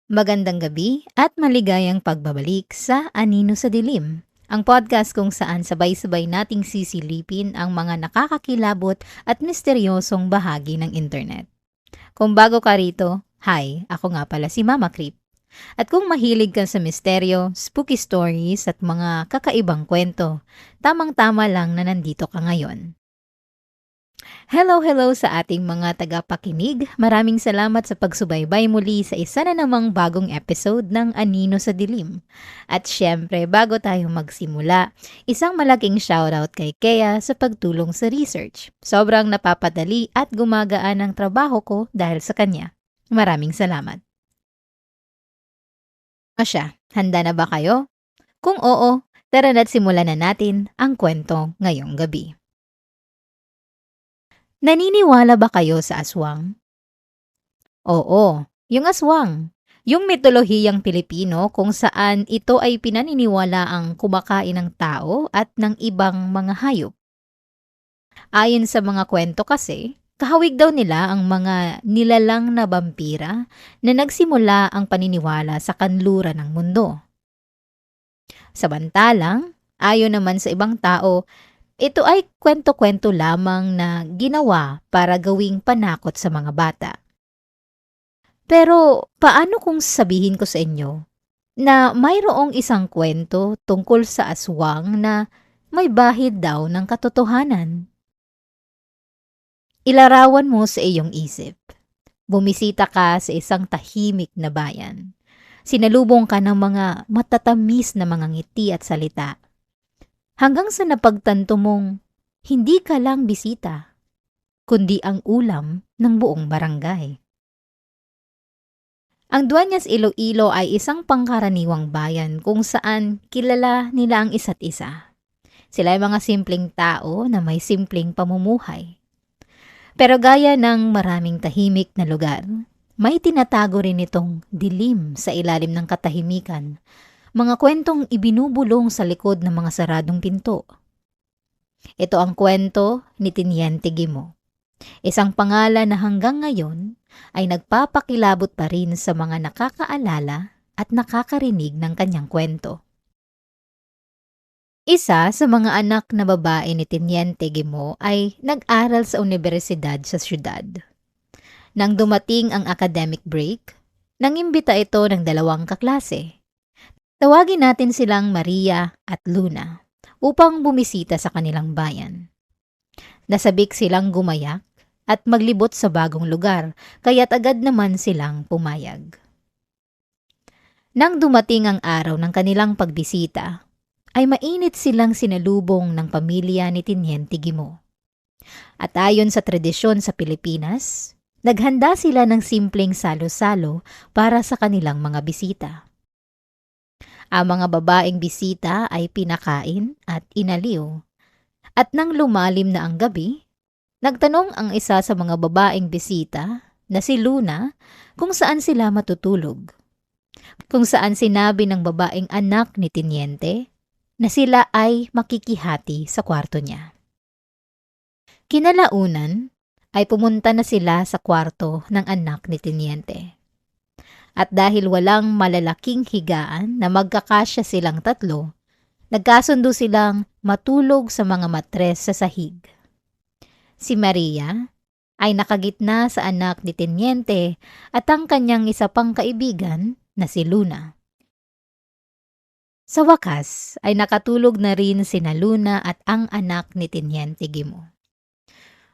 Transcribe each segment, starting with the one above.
Magandang gabi at maligayang pagbabalik sa Anino sa Dilim, ang podcast kung saan sabay-sabay nating sisilipin ang mga nakakakilabot at misteryosong bahagi ng internet. Kung bago ka rito, hi, ako nga pala si Mama Creep. At kung mahilig ka sa misteryo, spooky stories at mga kakaibang kwento, tamang-tama lang na nandito ka ngayon. Hello sa ating mga tagapakinig. Maraming salamat sa pagsubaybay muli sa isa na namang bagong episode ng Anino sa Dilim. At syempre, bago tayo magsimula, isang malaking shoutout kay Kea sa pagtulong sa research. Sobrang napapadali at gumagaan ang trabaho ko dahil sa kanya. Maraming salamat. Asya, handa na ba kayo? Kung oo, tara na't simulan na natin ang kwento ngayong gabi. Naniniwala ba kayo sa aswang? Oo, yung aswang. Yung mitolohiyang Pilipino kung saan ito ay pinaniniwala ang kumakain ng tao at ng ibang mga hayop. Ayon sa mga kwento kasi, kahawig daw nila ang mga nilalang na vampira na nagsimula ang paniniwala sa kanluran ng mundo. Samantalang, ayon naman sa ibang tao, ito ay kwento-kwento lamang na ginawa para gawing panakot sa mga bata. Pero paano kung sabihin ko sa inyo na mayroong isang kwento tungkol sa aswang na may bahid daw ng katotohanan? Ilarawan mo sa iyong isip. Bumisita ka sa isang tahimik na bayan. Sinalubong ka ng mga matatamis na mga ngiti at salita. Hanggang sa napagtanto mong hindi ka lang bisita, kundi ang ulam ng buong barangay. Ang Dueñas Iloilo ay isang pangkaraniwang bayan kung saan kilala nila ang isa't isa. Sila ay mga simpleng tao na may simpleng pamumuhay. Pero gaya ng maraming tahimik na lugar, may tinatago rin itong dilim sa ilalim ng katahimikan, mga kwentong ibinubulong sa likod ng mga saradong pinto. Ito ang kwento ni Tiniente Guimo, isang pangalan na hanggang ngayon ay nagpapakilabot pa rin sa mga nakakaalala at nakakarinig ng kanyang kwento. Isa sa mga anak na babae ni Tiniente Guimo ay nag-aral sa universidad sa syudad. Nang dumating ang academic break, nangimbita ito ng dalawang kaklase. Tawagin natin silang Maria at Luna upang bumisita sa kanilang bayan. Nasabik silang gumayak at maglibot sa bagong lugar, kaya't agad naman silang pumayag. Nang dumating ang araw ng kanilang pagbisita, ay mainit silang sinalubong ng pamilya ni Tiniente Guimo. At ayon sa tradisyon sa Pilipinas, naghanda sila ng simpleng salo-salo para sa kanilang mga bisita. Ang mga babaeng bisita ay pinakain at inaliw. At nang lumalim na ang gabi, nagtanong ang isa sa mga babaeng bisita na si Luna kung saan sila matutulog. Kung saan sinabi ng babaeng anak ni Tiniente na sila ay makikihati sa kwarto niya. Kinalaunan ay pumunta na sila sa kwarto ng anak ni Tiniente. At dahil walang malalaking higaan na magkakasya silang tatlo, nagkasundo silang matulog sa mga matres sa sahig. Si Maria ay nakagitna sa anak ni Tiniente at ang kanyang isa pang kaibigan na si Luna. Sa wakas ay nakatulog na rin sina Luna at ang anak ni Tiniente Guimo.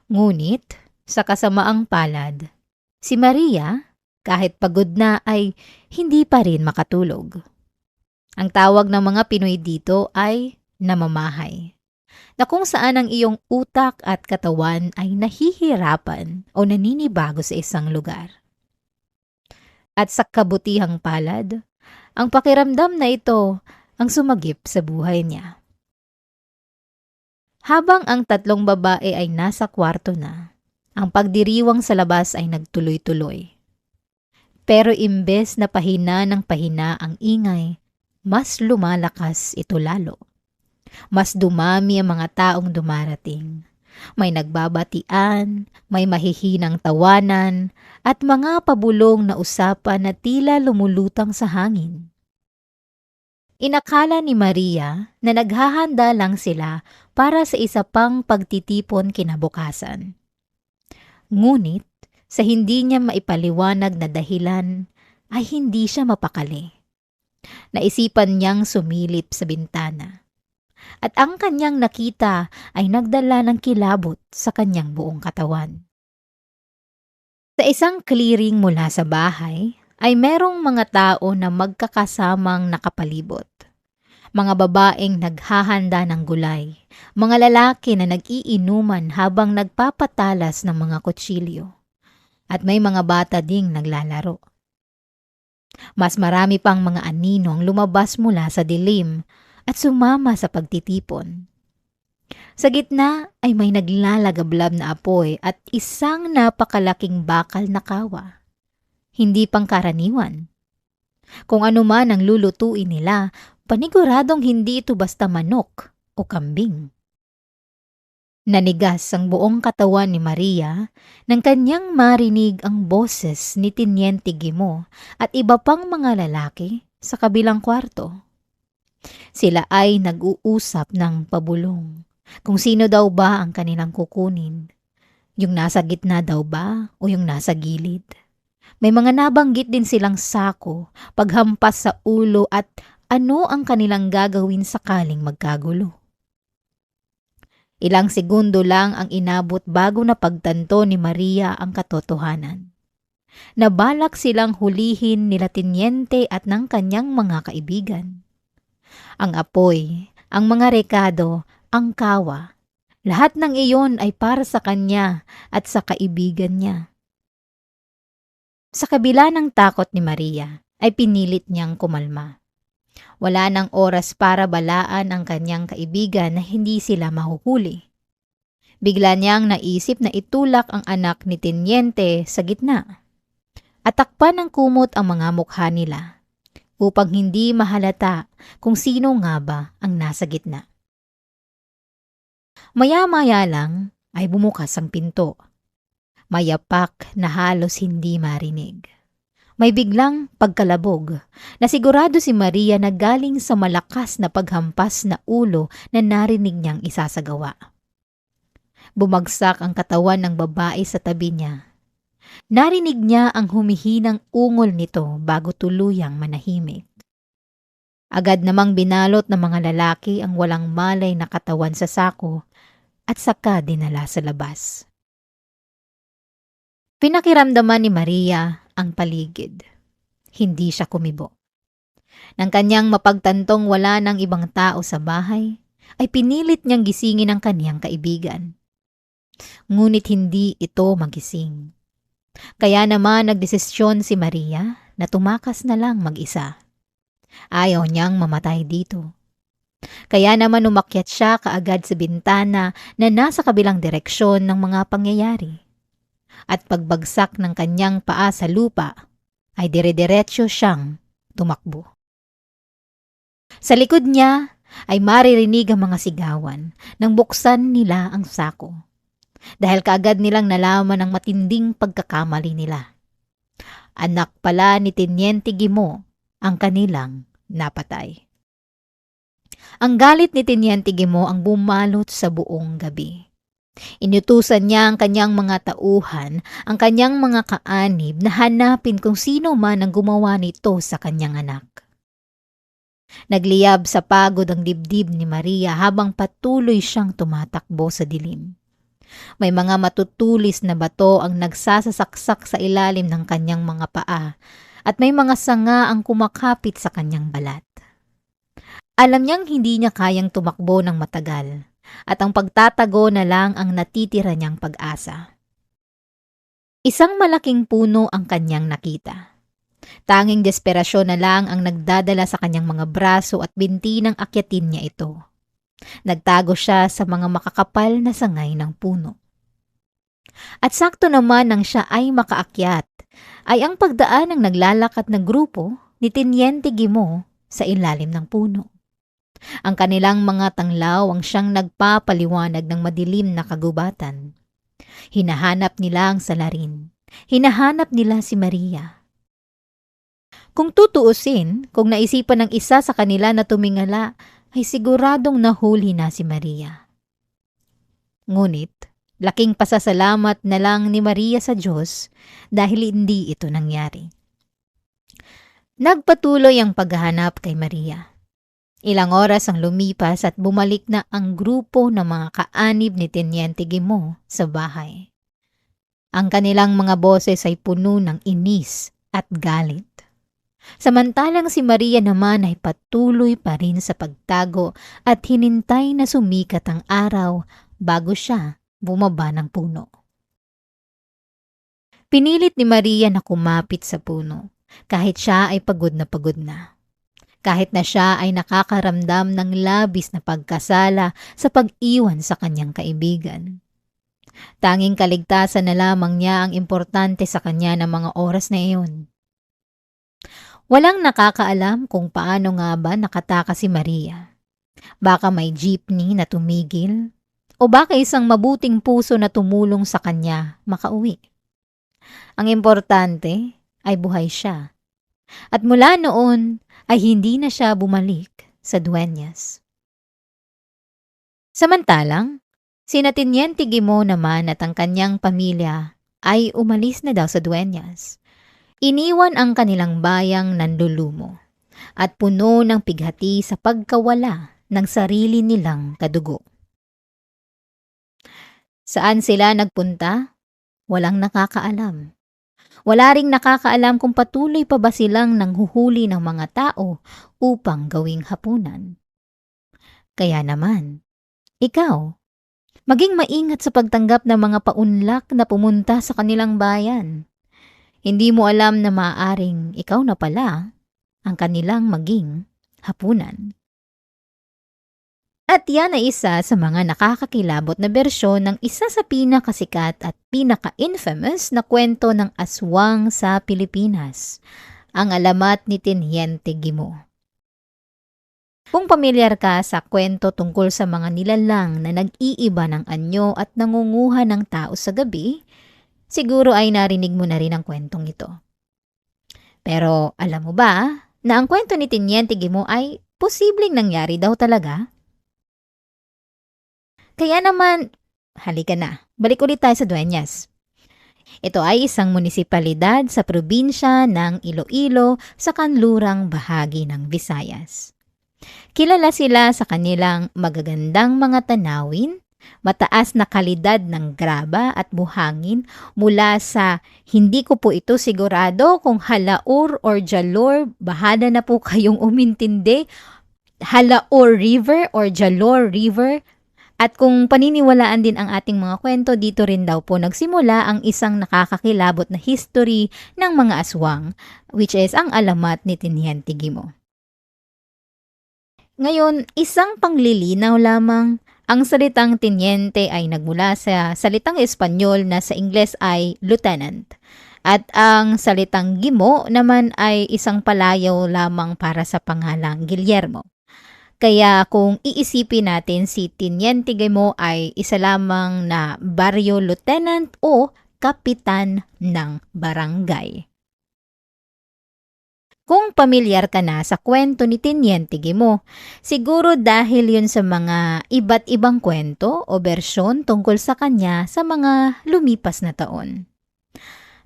Ngunit sa kasamaang palad, si Maria, kahit pagod na ay hindi pa rin makatulog. Ang tawag ng mga Pinoy dito ay namamahay, na kung saan ang iyong utak at katawan ay nahihirapan o naninibago sa isang lugar. At sa kabutihang palad, ang pakiramdam na ito ang sumagip sa buhay niya. Habang ang tatlong babae ay nasa kwarto na, ang pagdiriwang sa labas ay nagtuloy-tuloy. Pero imbes na pahina ng pahina ang ingay, mas lumalakas ito lalo. Mas dumami ang mga taong dumarating. May nagbabatian, may mahihinang tawanan, at mga pabulong na usapan na tila lumulutang sa hangin. Inakala ni Maria na naghahanda lang sila para sa isa pang pagtitipon kinabukasan. Ngunit, sa hindi niya maipaliwanag na dahilan, ay hindi siya mapakali. Naisipan niyang sumilip sa bintana. At ang kanyang nakita ay nagdala ng kilabot sa kanyang buong katawan. Sa isang clearing mula sa bahay, ay merong mga tao na magkakasamang nakapalibot. Mga babaeng naghahanda ng gulay, mga lalaki na nag-iinuman habang nagpapatalas ng mga kutsilyo, at may mga bata ding naglalaro. Mas marami pang mga aninong lumabas mula sa dilim at sumama sa pagtitipon. Sa gitna ay may naglalagablab na apoy at isang napakalaking bakal na kawa. Hindi pangkaraniwan. Kung ano man ang lulutuin nila, paniguradong hindi ito basta manok o kambing. Nanigas ang buong katawan ni Maria nang kanyang marinig ang boses ni Teniente Guimont at iba pang mga lalaki sa kabilang kwarto. Sila ay nag-uusap ng pabulong kung sino daw ba ang kanilang kukunin. Yung nasa gitna daw ba o yung nasa gilid? May mga nabanggit din silang sako, paghampas sa ulo at ano ang kanilang gagawin sakaling magkagulo. Ilang segundo lang ang inabot bago na pagtanto ni Maria ang katotohanan. Nabalak silang hulihin nila Teniente at ng kanyang mga kaibigan. Ang apoy, ang mga rekado, ang kawa, lahat ng iyon ay para sa kanya at sa kaibigan niya. Sa kabila ng takot ni Maria, ay pinilit niyang kumalma. Wala nang oras para balaan ang kanyang kaibigan na hindi sila mahuhuli. Bigla niyang naisip na itulak ang anak ni Teniente sa gitna. At takpan ng kumot ang mga mukha nila upang hindi mahalata kung sino nga ba ang nasa gitna. Maya-maya lang ay bumukas ang pinto. Mayapak na halos hindi marinig. May biglang pagkalabog na sigurado si Maria na galing sa malakas na paghampas na ulo na narinig niyang isasagawa. Bumagsak ang katawan ng babae sa tabi niya. Narinig niya ang humihinang ungol nito bago tuluyang manahimik. Agad namang binalot ng mga lalaki ang walang malay na katawan sa sako at saka dinala sa labas. Pinakiramdaman ni Maria ang paligid. Hindi siya kumibo. Nang kanyang mapagtantong wala ng ibang tao sa bahay, ay pinilit niyang gisingin ang kanyang kaibigan. Ngunit hindi ito magising. Kaya naman nagdesisyon si Maria na tumakas na lang mag-isa. Ayaw niyang mamatay dito. Kaya naman umakyat siya kaagad sa bintana na nasa kabilang direksyon ng mga pangyayari. At pagbagsak ng kanyang paa sa lupa, ay dire-diretso siyang tumakbo. Sa likod niya ay maririnig ang mga sigawan nang buksan nila ang sako. Dahil kaagad nilang nalaman ang matinding pagkakamali nila. Anak pala ni Teniente Guimont ang kanilang napatay. Ang galit ni Teniente Guimont ang bumalot sa buong gabi. Inutusan niya ang kanyang mga tauhan, ang kanyang mga kaanib na hanapin kung sino man ang gumawa nito sa kanyang anak. Nagliyab sa pagod ang dibdib ni Maria habang patuloy siyang tumatakbo sa dilim. May mga matutulis na bato ang nagsasasaksak sa ilalim ng kanyang mga paa at may mga sanga ang kumakapit sa kanyang balat. Alam niyang hindi niya kayang tumakbo ng matagal at ang pagtatago na lang ang natitira niyang pag-asa. Isang malaking puno ang kanyang nakita. Tanging desperasyon na lang ang nagdadala sa kanyang mga braso at binti ng akyatin niya ito. Nagtago siya sa mga makakapal na sangay ng puno. At sakto naman nang siya ay makaakyat, ay ang pagdaan ng naglalakat na grupo ni Teniente Guimont sa ilalim ng puno. Ang kanilang mga tanglaw ang siyang nagpapaliwanag ng madilim na kagubatan. Hinahanap nila ang salarin. Hinahanap nila si Maria. Kung tutuusin, kung naisipan ng isa sa kanila na tumingala, ay siguradong nahuli na si Maria. Ngunit, laking pasasalamat na lang ni Maria sa Diyos dahil hindi ito nangyari. Nagpatuloy ang paghahanap kay Maria. Ilang oras ang lumipas at bumalik na ang grupo ng mga kaanib ni Teniente Guimont sa bahay. Ang kanilang mga boses ay puno ng inis at galit. Samantalang si Maria naman ay patuloy pa rin sa pagtago at hinintay na sumikat ang araw bago siya bumaba ng puno. Pinilit ni Maria na kumapit sa puno kahit siya ay pagod na. Kahit na siya ay nakakaramdam ng labis na pagkasala sa pag-iwan sa kanyang kaibigan. Tanging kaligtasan na lamang niya ang importante sa kanya ng mga oras na iyon. Walang nakakaalam kung paano nga ba nakatakas si Maria. Baka may jeepney na tumigil o baka isang mabuting puso na tumulong sa kanya makauwi. Ang importante ay buhay siya. At mula noon ay hindi na siya bumalik sa Dueñas. Samantalang, sina Teniente Guimont naman at ang kanyang pamilya ay umalis na daw sa Dueñas. Iniwan ang kanilang bayang nanlulumo at puno ng pighati sa pagkawala ng sarili nilang kadugo. Saan sila nagpunta? Walang nakakaalam. Wala ring nakakaalam kung patuloy pa ba silang nanghuhuli ng mga tao upang gawing hapunan. Kaya naman, ikaw, maging maingat sa pagtanggap ng mga paunlak na pumunta sa kanilang bayan. Hindi mo alam na maaaring ikaw na pala ang kanilang maging hapunan. At yan ay isa sa mga nakakakilabot na bersyon ng isa sa pinakasikat at pinaka-infamous na kwento ng aswang sa Pilipinas, ang Alamat ni Teniente Guimont. Kung pamilyar ka sa kwento tungkol sa mga nilalang na nag-iiba ng anyo at nangunguha ng tao sa gabi, siguro ay narinig mo na rin ang kwentong ito. Pero alam mo ba na ang kwento ni Teniente Guimont ay posibleng nangyari daw talaga? Kaya naman, halika na, balik ulit tayo sa Dueñas. Ito ay isang munisipalidad sa probinsya ng Iloilo sa kanlurang bahagi ng Visayas. Kilala sila sa kanilang magagandang mga tanawin, mataas na kalidad ng graba at buhangin mula sa, hindi ko po ito sigurado kung Halaur or Jalor, bahada na po kayong umintindi, Halaur River or Jalor River. At kung paniniwalaan din ang ating mga kwento, dito rin daw po nagsimula ang isang nakakakilabot na history ng mga aswang, which is ang Alamat ni Teniente Guimont. Ngayon, isang panglilinaw lamang, ang salitang teniente ay nagmula sa salitang Espanyol na sa Ingles ay lieutenant. At ang salitang Guimont naman ay isang palayaw lamang para sa pangalang Guillermo. Kaya kung iisipin natin, si Teniente Guimont ay isa lamang na baryo lieutenant o kapitan ng barangay. Kung pamilyar ka na sa kwento ni Teniente Guimont, siguro dahil yun sa mga iba't ibang kwento o bersyon tungkol sa kanya sa mga lumipas na taon.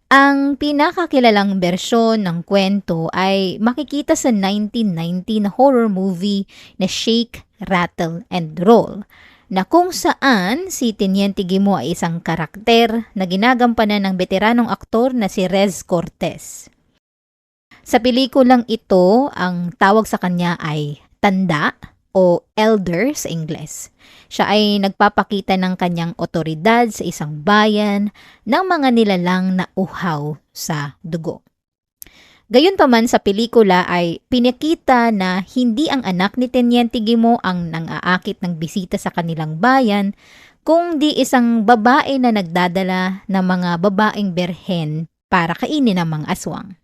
Ang pinakakilalang bersyon ng kwento ay makikita sa 1990 na horror movie na Shake, Rattle, and Roll, na kung saan si Teniente Guimont ay isang karakter na ginagampanan ng veteranong aktor na si Rez Cortez. Sa pelikulang ito, ang tawag sa kanya ay tanda o elder sa Ingles. Siya ay nagpapakita ng kanyang otoridad sa isang bayan ng mga nilalang na uhaw sa dugo. Gayunpaman sa pelikula ay pinakita na hindi ang anak ni Teniente Guimont ang nang-aakit ng bisita sa kanilang bayan, kundi isang babae na nagdadala ng mga babaeng berhen para kainin ng mga aswang.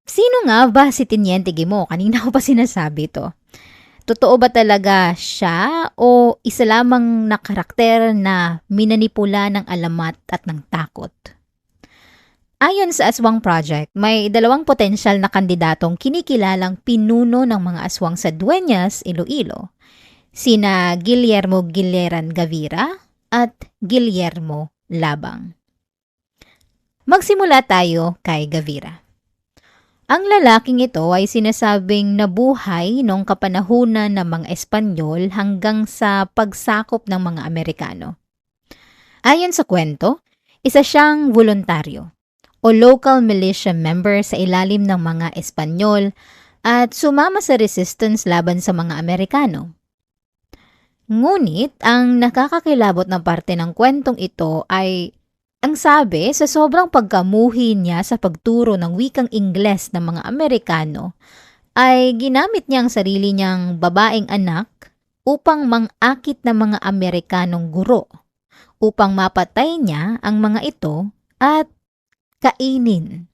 Sino nga ba si Teniente Guimont? Kanina ko pa sinasabi ito. Totoo ba talaga siya o isa lamang na karakter na minanipula ng alamat at ng takot? Ayon sa Aswang Project, may dalawang potensyal na kandidatong kinikilalang pinuno ng mga aswang sa Dueñas, Iloilo, sina Guillermo Gileran Gavira at Guillermo Labang. Magsimula tayo kay Gavira. Ang lalaking ito ay sinasabing nabuhay noong kapanahunan ng mga Espanyol hanggang sa pagsakop ng mga Amerikano. Ayon sa kwento, isa siyang voluntaryo o local militia member sa ilalim ng mga Espanyol at sumama sa resistance laban sa mga Amerikano. Ngunit ang nakakakilabot na parte ng kwentong ito ay ang sabi sa sobrang pagkamuhi niya sa pagturo ng wikang Ingles ng mga Amerikano ay ginamit niya ang sarili niyang babaeng anak upang mangakit ng mga Amerikanong guro upang mapatay niya ang mga ito at kainin.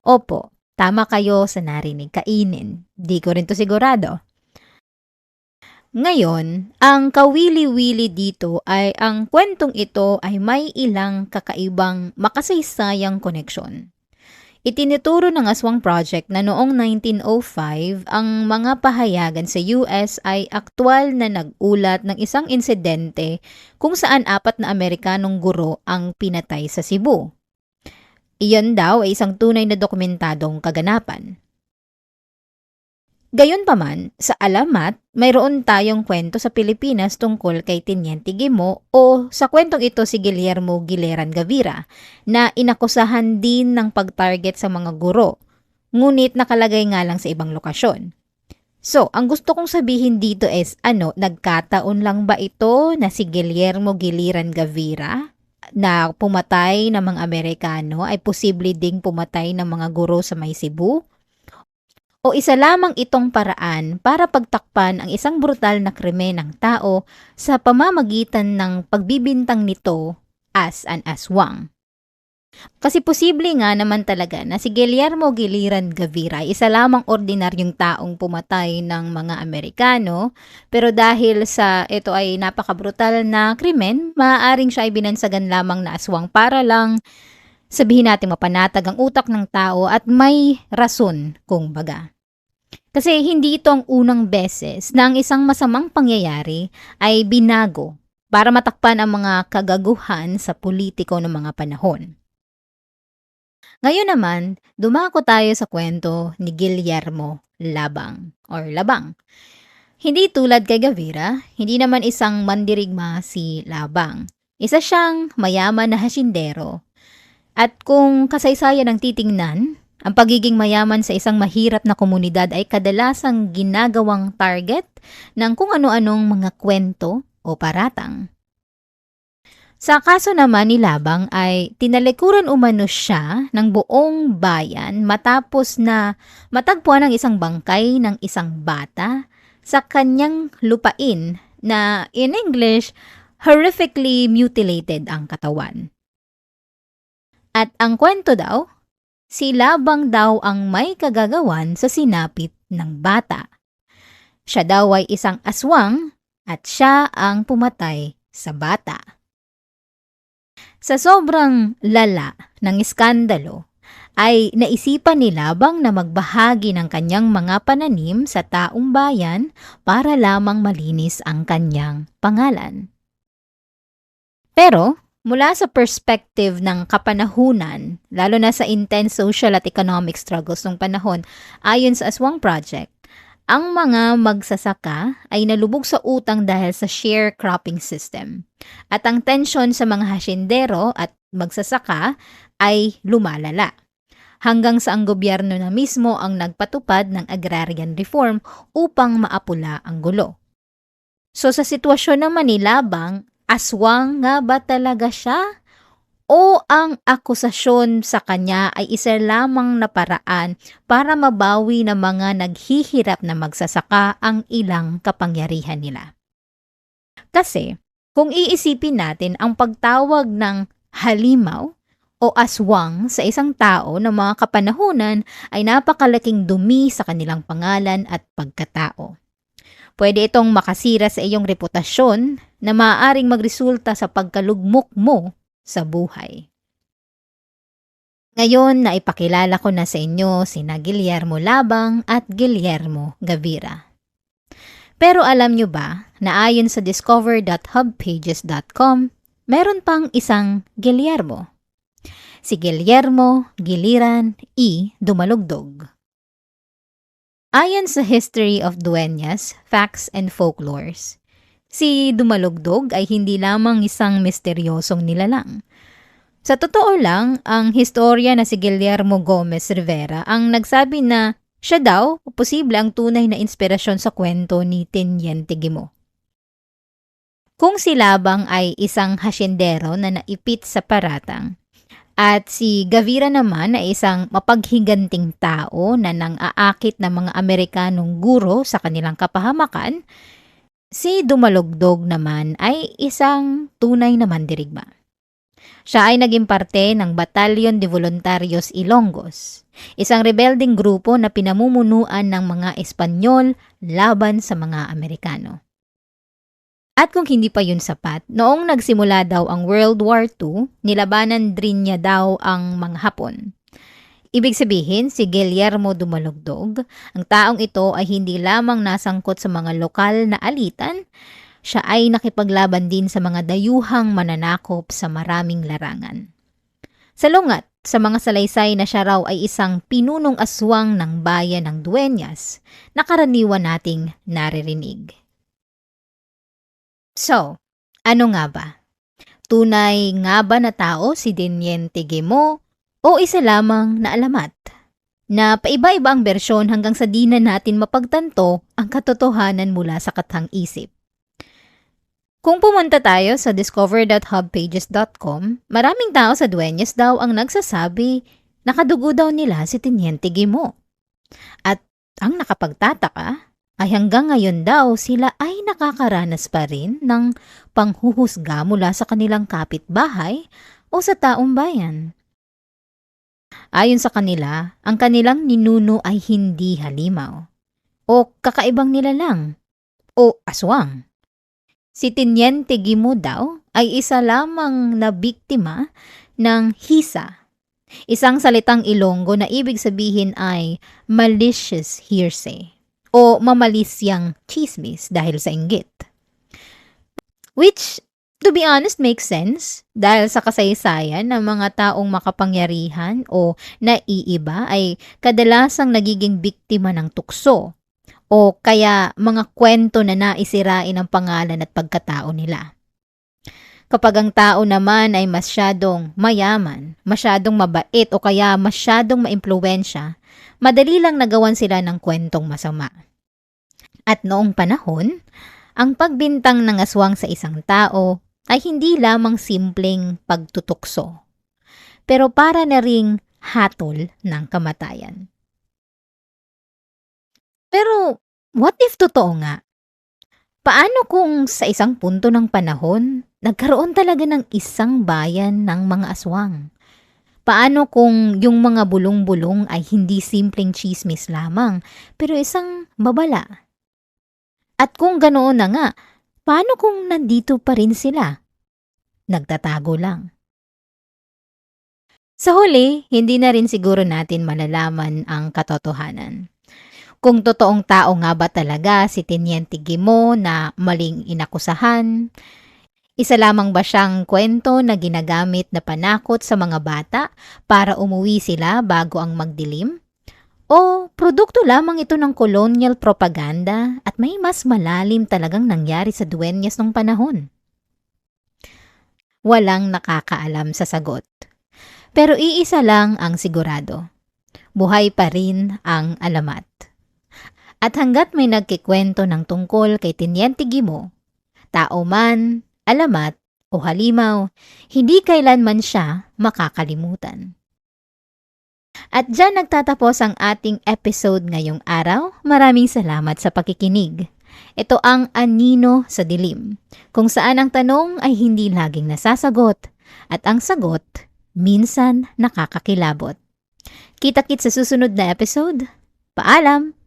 Opo, tama kayo sa narinig, kainin. Di ko rin to sigurado. Ngayon, ang kawili-wili dito ay ang kwentong ito ay may ilang kakaibang makasaysayang koneksyon. Itinuturo ng Aswang Project na noong 1905 ang mga pahayagan sa US ay aktwal na nag-ulat ng isang insidente kung saan 4 na Amerikanong guro ang pinatay sa Cebu. Iyon daw ay isang tunay na dokumentadong kaganapan. Gayunpaman, sa alamat, mayroon tayong kwento sa Pilipinas tungkol kay Teniente Guimo o sa kwentong ito si Guillermo Gileran Gavira na inakusahan din ng pag-target sa mga guro, ngunit nakalagay nga lang sa ibang lokasyon. So, ang gusto kong sabihin dito is nagkataon lang ba ito na si Guillermo Gileran Gavira na pumatay ng mga Amerikano ay posible ding pumatay ng mga guro sa may Cebu? O isa lamang itong paraan para pagtakpan ang isang brutal na krimen ng tao sa pamamagitan ng pagbibintang nito as an aswang? Kasi posible nga naman talaga na si Guillermo Gileran Gavira ay isa lamang ordinaryong taong pumatay ng mga Amerikano, pero dahil sa ito ay napakabrutal na krimen, maaaring siya ay binansagan lamang na aswang para lang sabihin natin mapanatag ang utak ng tao at may rason kung baga. Kasi hindi ito ang unang beses na ang isang masamang pangyayari ay binago para matakpan ang mga kagaguhan sa politiko ng mga panahon. Ngayon naman, dumako tayo sa kwento ni Guillermo Labang or Labang. Hindi tulad kay Gavira, hindi naman isang mandirigma si Labang. Isa siyang mayaman na hasyendero. At kung kasaysayan ang titingnan, ang pagiging mayaman sa isang mahirap na komunidad ay kadalasang ginagawang target ng kung ano-anong mga kwento o paratang. Sa kaso naman ni Labang ay tinalikuran umano siya ng buong bayan matapos na matagpuan ang isang bangkay ng isang bata sa kanyang lupain na in English, horrifically mutilated ang katawan. At ang kwento daw, si Labang daw ang may kagagawan sa sinapit ng bata. Siya daw ay isang aswang at siya ang pumatay sa bata. Sa sobrang lala ng iskandalo, ay naisipan ni Labang na magbahagi ng kanyang mga pananim sa taong bayan para lamang malinis ang kanyang pangalan. Pero, mula sa perspective ng kapanahunan, lalo na sa intense social at economic struggles ng panahon, ayon sa Aswang Project, ang mga magsasaka ay nalubog sa utang dahil sa sharecropping system. At ang tensyon sa mga hasyendero at magsasaka ay lumalala. Hanggang sa ang gobyerno na mismo ang nagpatupad ng agrarian reform upang maapula ang gulo. So sa sitwasyon naman ni Labang, aswang nga ba talaga siya? O ang akusasyon sa kanya ay isa lamang na paraan para mabawi ng mga naghihirap na magsasaka ang ilang kapangyarihan nila? Kasi kung iisipin natin ang pagtawag ng halimaw o aswang sa isang tao ng mga kapanahunan ay napakalaking dumi sa kanilang pangalan at pagkatao. Pwede itong makasira sa iyong reputasyon na maaaring magresulta sa pagkalugmok mo sa buhay. Ngayon na ipakilala ko na sa inyo sina Guillermo Labang at Guillermo Gavira. Pero alam nyo ba na ayon sa discover.hubpages.com, meron pang isang Guillermo. Si Guillermo Giliran E. Dumalugdog. Ayon sa History of Dueñas, Facts and Folklores, si Dumalugdog ay hindi lamang isang misteryosong nilalang. Sa totoo lang, ang historia na si Guillermo Gomez Rivera ang nagsabi na siya daw o posible ang tunay na inspirasyon sa kwento ni Teniente Guimo. Kung si Labang ay isang hasyendero na naipit sa paratang, at si Gavira naman ay isang mapaghiganting tao na nang-aakit ng mga Amerikanong guro sa kanilang kapahamakan, si Dumalugdog naman ay isang tunay na mandirigma. Siya ay naging parte ng Batalyon de Voluntarios Ilonggos, isang rebelding grupo na pinamumunuan ng mga Espanyol laban sa mga Amerikano. At kung hindi pa yun sapat, noong nagsimula daw ang World War II, nilabanan din niya daw ang mga Hapon. Ibig sabihin, si Guillermo Dumalugdog, ang taong ito ay hindi lamang nasangkot sa mga lokal na alitan, siya ay nakipaglaban din sa mga dayuhang mananakop sa maraming larangan. Salungat, sa mga salaysay na siya raw ay isang pinunong aswang ng bayan ng Dueñas na karaniwan nating naririnig. So, ano nga ba? Tunay nga ba na tao si Teniente Guimo o isa lamang na alamat? Na paiba-iba ang bersyon hanggang sa di na natin mapagtanto ang katotohanan mula sa katang isip. Kung pumunta tayo sa discover.hubpages.com, maraming tao sa Dueñas daw ang nagsasabi na kadugo daw nila si Teniente Guimo. At ang nakapagtataka ay hanggang ngayon daw sila ay nakakaranas pa rin ng panghuhusga mula sa kanilang kapitbahay o sa taong bayan. Ayon sa kanila, ang kanilang ninuno ay hindi halimaw o kakaibang nilalang o aswang. Si Teniente Guimo daw ay isa lamang na biktima ng hisa, isang salitang Ilonggo na ibig sabihin ay malicious hearsay o mamalisyang chismis dahil sa inggit. Which, to be honest, makes sense dahil sa kasaysayan ng mga taong makapangyarihan o naiiba ay kadalasang nagiging biktima ng tukso o kaya mga kwento na naisirain ang pangalan at pagkatao nila. Kapag ang tao naman ay masyadong mayaman, masyadong mabait o kaya masyadong maimpluwensya, madali lang nagawan sila ng kwentong masama. At noong panahon, ang pagbintang ng aswang sa isang tao ay hindi lamang simpleng pagtutukso, pero para na ring hatol ng kamatayan. Pero what if totoo nga? Paano kung sa isang punto ng panahon, nagkaroon talaga ng isang bayan ng mga aswang? Paano kung yung mga bulong-bulong ay hindi simpleng chismis lamang, pero isang babala? At kung ganoon na nga, paano kung nandito pa rin sila? Nagtatago lang. Sa huli, hindi na rin siguro natin malalaman ang katotohanan. Kung totoong tao nga ba talaga si Teniente Guimo na maling inakusahan? Isa lamang ba siyang kwento na ginagamit na panakot sa mga bata para umuwi sila bago ang magdilim? O produkto lamang ito ng colonial propaganda at may mas malalim talagang nangyari sa Dueñas nung panahon? Walang nakakaalam sa sagot. Pero iisa lang ang sigurado. Buhay pa rin ang alamat. At hanggat may nagkikwento ng tungkol kay Teniente Guimo, tao man, alamat o halimaw, hindi kailanman siya makakalimutan. At dyan nagtatapos ang ating episode ngayong araw. Maraming salamat sa pakikinig. Ito ang Anino sa Dilim, kung saan ang tanong ay hindi laging nasasagot at ang sagot minsan nakakakilabot. Kita-kits sa susunod na episode. Paalam!